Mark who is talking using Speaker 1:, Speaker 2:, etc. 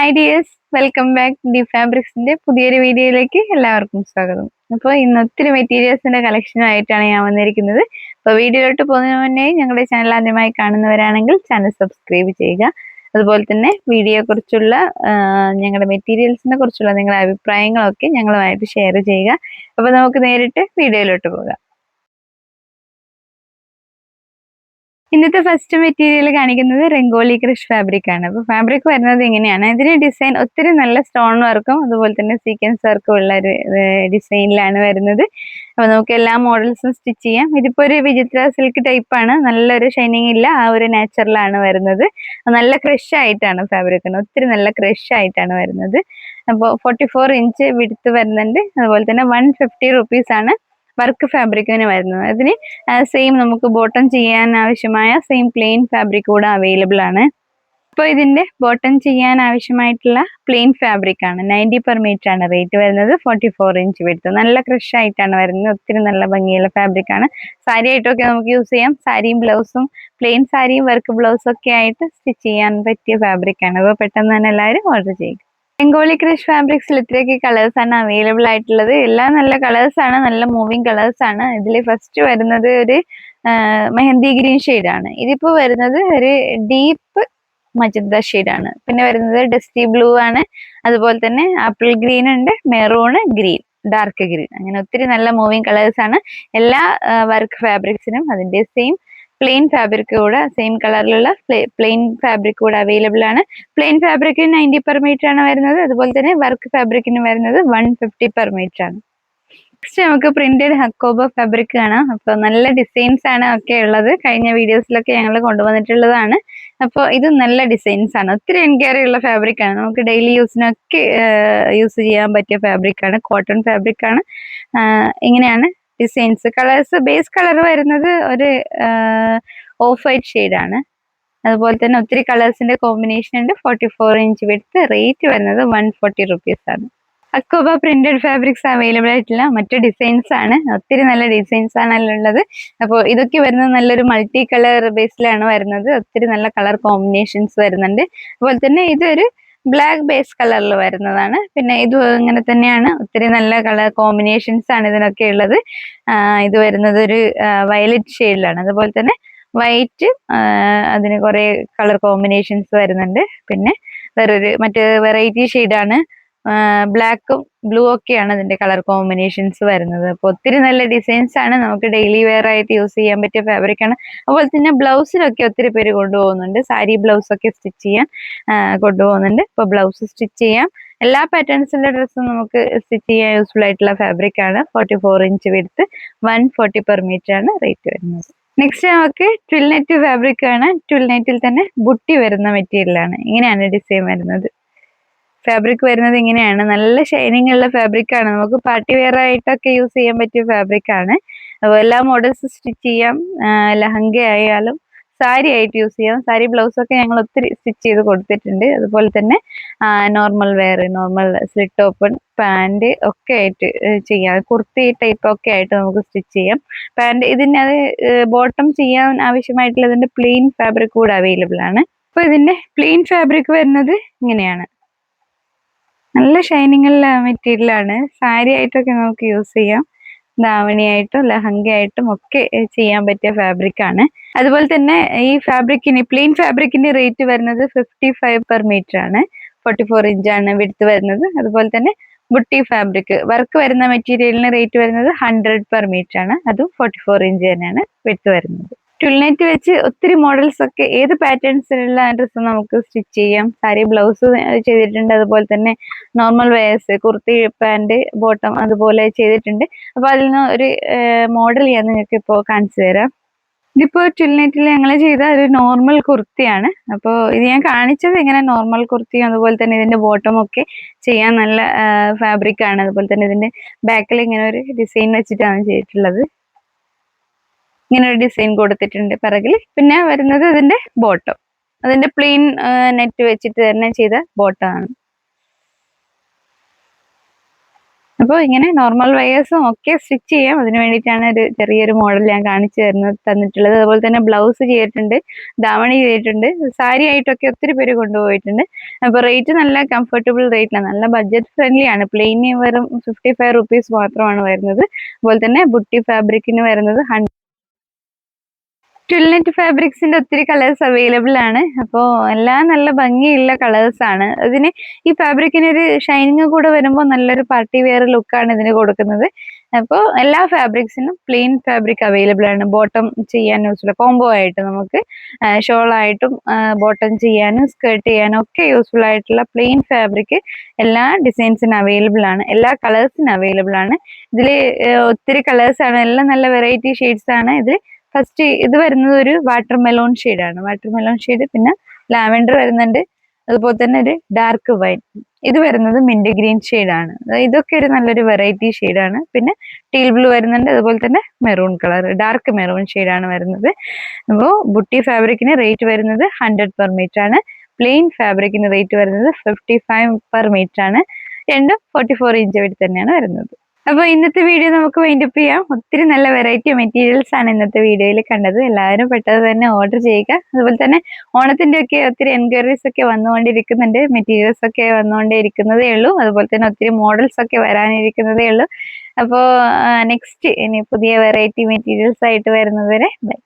Speaker 1: Hi dears, welcome back. D ഫാബ്രിക്സിന്റെ പുതിയൊരു വീഡിയോയിലേക്ക് എല്ലാവർക്കും സ്വാഗതം. അപ്പോൾ ഇന്ന് ഒത്തിരി മെറ്റീരിയൽസിന്റെ കളക്ഷനുമായിട്ടാണ് ഞാൻ വന്നിരിക്കുന്നത്. അപ്പോൾ വീഡിയോയിലോട്ട് പോകുന്നതിന് മുന്നേ ഞങ്ങളുടെ ചാനൽ ആദ്യമായി കാണുന്നവരാണെങ്കിൽ ചാനൽ സബ്സ്ക്രൈബ് ചെയ്യുക. അതുപോലെ തന്നെ വീഡിയോയെ കുറിച്ചുള്ള ഞങ്ങളുടെ മെറ്റീരിയൽസിനെ കുറിച്ചുള്ള നിങ്ങളുടെ അഭിപ്രായങ്ങളൊക്കെ ഞങ്ങളുമായിട്ട് ഷെയർ ചെയ്യുക. അപ്പോൾ നമുക്ക് നേരിട്ട് വീഡിയോയിലോട്ട് പോകാം. ഇന്നത്തെ ഫസ്റ്റ് മെറ്റീരിയൽ കാണിക്കുന്നത് രംഗോലി ക്രഷ് ഫാബ്രിക് ആണ്. അപ്പോൾ ഫാബ്രിക് വരുന്നത് ഇങ്ങനെയാണ്. ഇതിന് ഡിസൈൻ ഒത്തിരി നല്ല സ്റ്റോൺ വർക്കും അതുപോലെ തന്നെ സീക്വൻസ് വർക്കും ഉള്ള ഒരു ഡിസൈനിലാണ് വരുന്നത്. അപ്പോൾ നമുക്ക് എല്ലാ മോഡൽസും സ്റ്റിച്ച് ചെയ്യാം. ഇതിപ്പോൾ ഒരു വിചിത്ര സിൽക്ക് ടൈപ്പ് ആണ്. നല്ലൊരു ഷൈനിങ് ഇല്ല, ആ ഒരു നാച്ചുറലാണ് വരുന്നത്. നല്ല ക്രഷ് ആയിട്ടാണ് ഫാബ്രിക്കിന്, ഒത്തിരി നല്ല ക്രഷ് ആയിട്ടാണ് വരുന്നത്. അപ്പോൾ 44 ഇഞ്ച് വിഡ്ത്ത് വരുന്നുണ്ട്. അതുപോലെ തന്നെ 150 rupees ആണ് വർക്ക് ഫാബ്രിക്കിന് വരുന്നത്. അതിന് സെയിം നമുക്ക് ബോട്ടം ചെയ്യാൻ ആവശ്യമായ സെയിം പ്ലെയിൻ ഫാബ്രിക് കൂടെ അവൈലബിൾ ആണ്. ഇപ്പോൾ ഇതിന്റെ ബോട്ടം ചെയ്യാൻ ആവശ്യമായിട്ടുള്ള പ്ലെയിൻ ഫാബ്രിക് ആണ്. 90 per meter ആണ് റേറ്റ് വരുന്നത്. 44 ഇഞ്ച് വിഡ്ത്ത്, നല്ല ക്രഷ് ആയിട്ടാണ് വരുന്നത്. ഒത്തിരി നല്ല ഭംഗിയുള്ള ഫാബ്രിക് ആണ്. സാരി ആയിട്ടൊക്കെ നമുക്ക് യൂസ് ചെയ്യാം. സാരിയും ബ്ലൗസും, പ്ലെയിൻ സാരിയും വർക്ക് ബ്ലൗസും ഒക്കെ ആയിട്ട് സ്റ്റിച്ച് ചെയ്യാൻ പറ്റിയ ഫാബ്രിക് ആണ്. അപ്പോൾ പെട്ടെന്ന് തന്നെ എല്ലാവരും ഓർഡർ ചെയ്യുക. രംഗോലി ക്രഷ് ഫാബ്രിക്സിൽ ഇത്രയൊക്കെ കളേഴ്സ് ആണ് അവൈലബിൾ ആയിട്ടുള്ളത്. എല്ലാം നല്ല കളേഴ്സ് ആണ്, നല്ല മൂവിങ് കളേഴ്സ് ആണ്. ഇതിൽ ഫസ്റ്റ് വരുന്നത് ഒരു മെഹന്തി ഗ്രീൻ ആണ്. ഇതിപ്പോ വരുന്നത് ഒരു ഡീപ്പ് മജന്ത ആണ്. പിന്നെ വരുന്നത് ഡസ്റ്റി ബ്ലൂ ആണ്. അതുപോലെ തന്നെ ആപ്പിൾ ഗ്രീൻ ഉണ്ട്, മെറൂൺ, ഗ്രീൻ, ഡാർക്ക് ഗ്രീൻ, അങ്ങനെ ഒത്തിരി നല്ല മൂവിങ് കളേഴ്സ് ആണ്. എല്ലാ വർക്ക് ഫാബ്രിക്സിനും അതിന്റെ സെയിം പ്ലെയിൻ ഫാബ്രിക് കൂടെ, സെയിം കളറിലുള്ള പ്ലെയിൻ ഫാബ്രിക് കൂടെ അവൈലബിൾ ആണ്. പ്ലെയിൻ ഫാബ്രിക്കിന് 90 per meter ആണ് വരുന്നത്. അതുപോലെ തന്നെ വർക്ക് ഫാബ്രിക്കിന് വരുന്നത് 150 per meter ആണ്. നെക്സ്റ്റ് നമുക്ക് പ്രിന്റഡ് ഹക്കോബ ഫാബ്രിക് കാണാം. അപ്പൊ നല്ല ഡിസൈൻസ് ആണ് ഒക്കെ ഉള്ളത്. കഴിഞ്ഞ വീഡിയോസിലൊക്കെ ഞങ്ങൾ കൊണ്ടുവന്നിട്ടുള്ളതാണ്. അപ്പോൾ ഇത് നല്ല ഡിസൈൻസ് ആണ്, ഒത്തിരി എൻക്വയറി ഉള്ള ഫാബ്രിക് ആണ്. നമുക്ക് ഡെയിലി യൂസിനൊക്കെ യൂസ് ചെയ്യാൻ പറ്റിയ ഫാബ്രിക് ആണ്. കോട്ടൺ ഫാബ്രിക് ആണ്. ഇങ്ങനെയാണ് ഡിസൈൻസ്. കളേഴ്സ്, ബേസ് കളർ വരുന്നത് ഒരു ഓഫ് വൈറ്റ് ആണ്. അതുപോലെ തന്നെ ഒത്തിരി കളേഴ്സിന്റെ കോമ്പിനേഷൻ ഉണ്ട്. 44 ഇഞ്ച് വിഡ്ത്ത്, റേറ്റ് വരുന്നത് 140 rupees ആണ്. അക്കോബ പ്രിന്റഡ് ഫാബ്രിക്സ് അവൈലബിൾ ആയിട്ടുള്ള മറ്റു ഡിസൈൻസ് ആണ്. ഒത്തിരി നല്ല ഡിസൈൻസ് ആണ് ഉള്ളത്. അപ്പോൾ ഇതൊക്കെ വരുന്നത് നല്ലൊരു മൾട്ടി കളർ ബേസിലാണ് വരുന്നത്. ഒത്തിരി നല്ല കളർ കോമ്പിനേഷൻസ് വരുന്നുണ്ട്. അതുപോലെ തന്നെ ഇതൊരു ബ്ലാക്ക് ബേസ് കളറിൽ വരുന്നതാണ്. പിന്നെ ഇത് ഇങ്ങനെ തന്നെയാണ്, ഒത്തിരി നല്ല കളർ കോമ്പിനേഷൻസ് ആണ് ഇതിനൊക്കെ ഉള്ളത്. ഇത് വരുന്നത് ഒരു വയലറ്റ് ഷെയ്ഡിലാണ്. അതുപോലെ തന്നെ വൈറ്റ്, അതിന് കുറെ കളർ കോമ്പിനേഷൻസ് വരുന്നുണ്ട്. പിന്നെ വേറൊരു മറ്റേ വെറൈറ്റി ഷെയ്ഡാണ്, ബ്ലാക്കും ബ്ലൂ ഒക്കെയാണ് അതിന്റെ കളർ കോമ്പിനേഷൻസ് വരുന്നത്. അപ്പോൾ ഒത്തിരി നല്ല ഡിസൈൻസ് ആണ്, നമുക്ക് ഡെയിലി വെയർ ആയിട്ട് യൂസ് ചെയ്യാൻ പറ്റിയ ഫാബ്രിക് ആണ്. അതുപോലെ തന്നെ ബ്ലൗസിലൊക്കെ ഒത്തിരി പേര് കൊണ്ടുപോകുന്നുണ്ട്. സാരി ബ്ലൗസ് ഒക്കെ സ്റ്റിച്ച് ചെയ്യാൻ കൊണ്ടുപോകുന്നുണ്ട്. ഇപ്പോൾ ബ്ലൗസ് സ്റ്റിച്ച് ചെയ്യാം. എല്ലാ പാറ്റേൺസിന്റെ ഡ്രസ്സും നമുക്ക് സ്റ്റിച്ച് ചെയ്യാൻ യൂസ്ഫുൾ ആയിട്ടുള്ള ഫാബ്രിക് ആണ്. 44 ഇഞ്ച് വിഡ്ത്ത്, 140 per meter ആണ് റേറ്റ് വരുന്നത്. നെക്സ്റ്റ് നമുക്ക് ട്വിൽ നെറ്റ് ഫാബ്രിക് ആണ്. ട്വിൽ നെറ്റിൽ തന്നെ ബുട്ടി വരുന്ന മെറ്റീരിയൽ ആണ്. ഇങ്ങനെയാണ് ഡിസൈൻ വരുന്നത്. ഫാബ്രിക് വരുന്നത് ഇങ്ങനെയാണ്. നല്ല ഷൈനിങ് ഉള്ള ഫാബ്രിക് ആണ്. നമുക്ക് പാർട്ടി വെയർ ആയിട്ടൊക്കെ യൂസ് ചെയ്യാൻ പറ്റിയ ഫാബ്രിക് ആണ്. അപ്പോൾ എല്ലാ മോഡൽസ് സ്റ്റിച്ച് ചെയ്യാം. ലഹങ്ക ആയാലും സാരി ആയിട്ട് യൂസ് ചെയ്യാം. സാരി ബ്ലൗസ് ഒക്കെ ഞങ്ങൾ ഒത്തിരി സ്റ്റിച്ച് ചെയ്ത് കൊടുത്തിട്ടുണ്ട്. അതുപോലെ തന്നെ normal wear, normal slit open pant ഒക്കെ ആയിട്ട് ചെയ്യാം. കുർത്തി ടൈപ്പ് ഒക്കെ ആയിട്ട് നമുക്ക് സ്റ്റിച്ച് ചെയ്യാം. പാൻറ് ഇതിന് അത് ബോട്ടം ചെയ്യാൻ ആവശ്യമായിട്ടുള്ള ഇതിന്റെ പ്ലെയിൻ ഫാബ്രിക് കൂടെ അവൈലബിൾ ആണ്. അപ്പോൾ ഇതിന്റെ പ്ലെയിൻ ഫാബ്രിക് വരുന്നത് ഇങ്ങനെയാണ്. നല്ല ഷൈനിങ് ഉള്ള മെറ്റീരിയൽ ആണ്. സാരി ആയിട്ടൊക്കെ നമുക്ക് യൂസ് ചെയ്യാം. ധാവണിയായിട്ടും ലഹങ്ക ആയിട്ടും ഒക്കെ ചെയ്യാൻ പറ്റിയ ഫാബ്രിക് ആണ്. അതുപോലെ തന്നെ ഈ ഫാബ്രിക്കിന്, പ്ലെയിൻ ഫാബ്രിക്കിന്റെ റേറ്റ് വരുന്നത് 55 per meter ആണ്. 44 ഇഞ്ചാണ് വിഡ്ത്ത് വരുന്നത്. അതുപോലെ തന്നെ ബുട്ടി ഫാബ്രിക് വർക്ക് വരുന്ന മെറ്റീരിയലിന് റേറ്റ് വരുന്നത് 100 per meter ആണ്. അതും 44 ഇഞ്ച് തന്നെയാണ് വിഡ്ത്ത് വരുന്നത്. ട്വിൽനെറ്റ് വെച്ച് ഒത്തിരി മോഡൽസ് ഒക്കെ, ഏത് പാറ്റേൺസിലുള്ള ഡ്രസ്സ് നമുക്ക് സ്റ്റിച്ച് ചെയ്യാം. സാരി ബ്ലൗസ് ചെയ്തിട്ടുണ്ട്. അതുപോലെ തന്നെ normal wears, kurti pant bottom അതുപോലെ ചെയ്തിട്ടുണ്ട്. അപ്പൊ അതിൽ നിന്ന് ഒരു മോഡൽ ഞാൻ നിങ്ങൾക്ക് ഇപ്പോൾ കാണിച്ചു തരാം. ഇതിപ്പോ ട്വിൽനെറ്റിൽ ഞങ്ങൾ ചെയ്ത ഒരു നോർമൽ കുർത്തിയാണ്. അപ്പോൾ ഇത് ഞാൻ കാണിച്ചത് ഇങ്ങനെ നോർമൽ കുർത്തിയും അതുപോലെ തന്നെ ഇതിന്റെ ബോട്ടം ഒക്കെ ചെയ്യാൻ നല്ല ഫാബ്രിക് ആണ്. അതുപോലെ തന്നെ ഇതിന്റെ ബാക്കിൽ ഇങ്ങനെ ഒരു ഡിസൈൻ വെച്ചിട്ടാണ് ചെയ്തിട്ടുള്ളത്. ഇങ്ങനെ ഒരു ഡിസൈൻ കൊടുത്തിട്ടുണ്ട് പിറകിൽ. പിന്നെ വരുന്നത് ഇതിന്റെ ബോട്ടം, അതിന്റെ പ്ലെയിൻ നെറ്റ് വെച്ചിട്ട് തന്നെ ചെയ്ത ബോട്ടം ആണ്. അപ്പോൾ ഇങ്ങനെ നോർമൽ വെയേഴ്സും ഒക്കെ സ്റ്റിച്ച് ചെയ്യാം. അതിന് വേണ്ടിയിട്ടാണ് ഒരു ചെറിയൊരു മോഡൽ ഞാൻ കാണിച്ചു തന്നിട്ടുള്ളത്. അതുപോലെ തന്നെ ബ്ലൗസ് ചെയ്തിട്ടുണ്ട്, ദാവണി ചെയ്തിട്ടുണ്ട്, സാരി ആയിട്ടൊക്കെ ഒത്തിരി പേര് കൊണ്ടുപോയിട്ടുണ്ട്. അപ്പോൾ റേറ്റ് നല്ല കംഫർട്ടബിൾ റേറ്റിലാണ്, നല്ല ബഡ്ജറ്റ് ഫ്രണ്ട്ലി ആണ്. പ്ലെയിന് വെറും 55 റുപ്പീസ് മാത്രമാണ് വരുന്നത്. അതുപോലെ തന്നെ ബുട്ടി ഫാബ്രിക്കിന് വരുന്നത് ട്വിൽനെറ്റ് ഫാബ്രിക്സിന്റെ ഒത്തിരി കളേഴ്സ് അവൈലബിൾ ആണ്. അപ്പോൾ എല്ലാം നല്ല ഭംഗിയുള്ള കളേഴ്സ് ആണ്. അതിന് ഈ ഫാബ്രിക്കിന് ഒരു ഷൈനിങ് കൂടെ വരുമ്പോൾ നല്ലൊരു പാർട്ടി വെയർ ലുക്കാണ് ഇതിന് കൊടുക്കുന്നത്. അപ്പോൾ എല്ലാ ഫാബ്രിക്സിനും പ്ലെയിൻ ഫാബ്രിക് അവൈലബിൾ ആണ്. ബോട്ടം ചെയ്യാൻ യൂസ്ഫുൾ, കോംബോ ആയിട്ട് നമുക്ക് ഷോൾ ആയിട്ടും ബോട്ടം ചെയ്യാനും സ്കേർട്ട് ചെയ്യാനും ഒക്കെ യൂസ്ഫുൾ ആയിട്ടുള്ള പ്ലെയിൻ ഫാബ്രിക് എല്ലാ ഡിസൈൻസിനും അവൈലബിൾ ആണ്, എല്ലാ കളേഴ്സിനും അവൈലബിൾ ആണ്. ഇതിൽ ഒത്തിരി കളേഴ്സ് ആണ്, എല്ലാം നല്ല വെറൈറ്റി ഷെയ്ഡ്സ് ആണ്. ഇതിൽ ഫസ്റ്റ് ഇത് വരുന്നത് ഒരു വാട്ടർ മെലോൺ ഷെയ്ഡാണ്. വാട്ടർ മെലോൺ ഷെയ്ഡ്, പിന്നെ ലാവൻഡർ വരുന്നുണ്ട്, അതുപോലെ തന്നെ ഒരു ഡാർക്ക് വൈൻ. ഇത് വരുന്നത് മിന്റ് ഗ്രീൻ ഷെയ്ഡാണ്. ഇതൊക്കെ ഒരു നല്ലൊരു വെറൈറ്റി ഷെയ്ഡാണ്. പിന്നെ ടീൽ ബ്ലൂ വരുന്നുണ്ട്, അതുപോലെ തന്നെ മെറൂൺ കളർ, ഡാർക്ക് മെറൂൺ ഷെയ്ഡാണ് വരുന്നത്. അപ്പോൾ ബുട്ടി ഫാബ്രിക്കിന് റേറ്റ് വരുന്നത് 100 പെർ മീറ്റർ ആണ്. പ്ലെയിൻ ഫാബ്രിക്കിന് റേറ്റ് വരുന്നത് 55 പെർ മീറ്റർ ആണ്. രണ്ടും 44 ഇഞ്ച് വെയിറ്റ് തന്നെയാണ് വരുന്നത്. അപ്പൊ ഇന്നത്തെ വീഡിയോ നമുക്ക് വൈൻഡപ്പ് ചെയ്യാം. ഒത്തിരി നല്ല വെറൈറ്റി മെറ്റീരിയൽസ് ആണ് ഇന്നത്തെ വീഡിയോയിൽ കണ്ടത്. എല്ലാവരും പെട്ടെന്ന് തന്നെ ഓർഡർ ചെയ്യുക. അതുപോലെ തന്നെ ഓണത്തിന്റെ ഒക്കെ ഒത്തിരി എൻക്വയറീസ് ഒക്കെ വന്നുകൊണ്ടിരിക്കുന്നുണ്ട്. മെറ്റീരിയൽസ് ഒക്കെ വന്നുകൊണ്ടേ ഇരിക്കുന്നതേ ഉള്ളൂ. അതുപോലെ തന്നെ ഒത്തിരി മോഡൽസ് ഒക്കെ വരാനിരിക്കുന്നതേ ഉള്ളൂ. അപ്പോൾ നെക്സ്റ്റ് ഇനി പുതിയ വെറൈറ്റി മെറ്റീരിയൽസ് ആയിട്ട് വരുന്നത് വരെ ബൈ.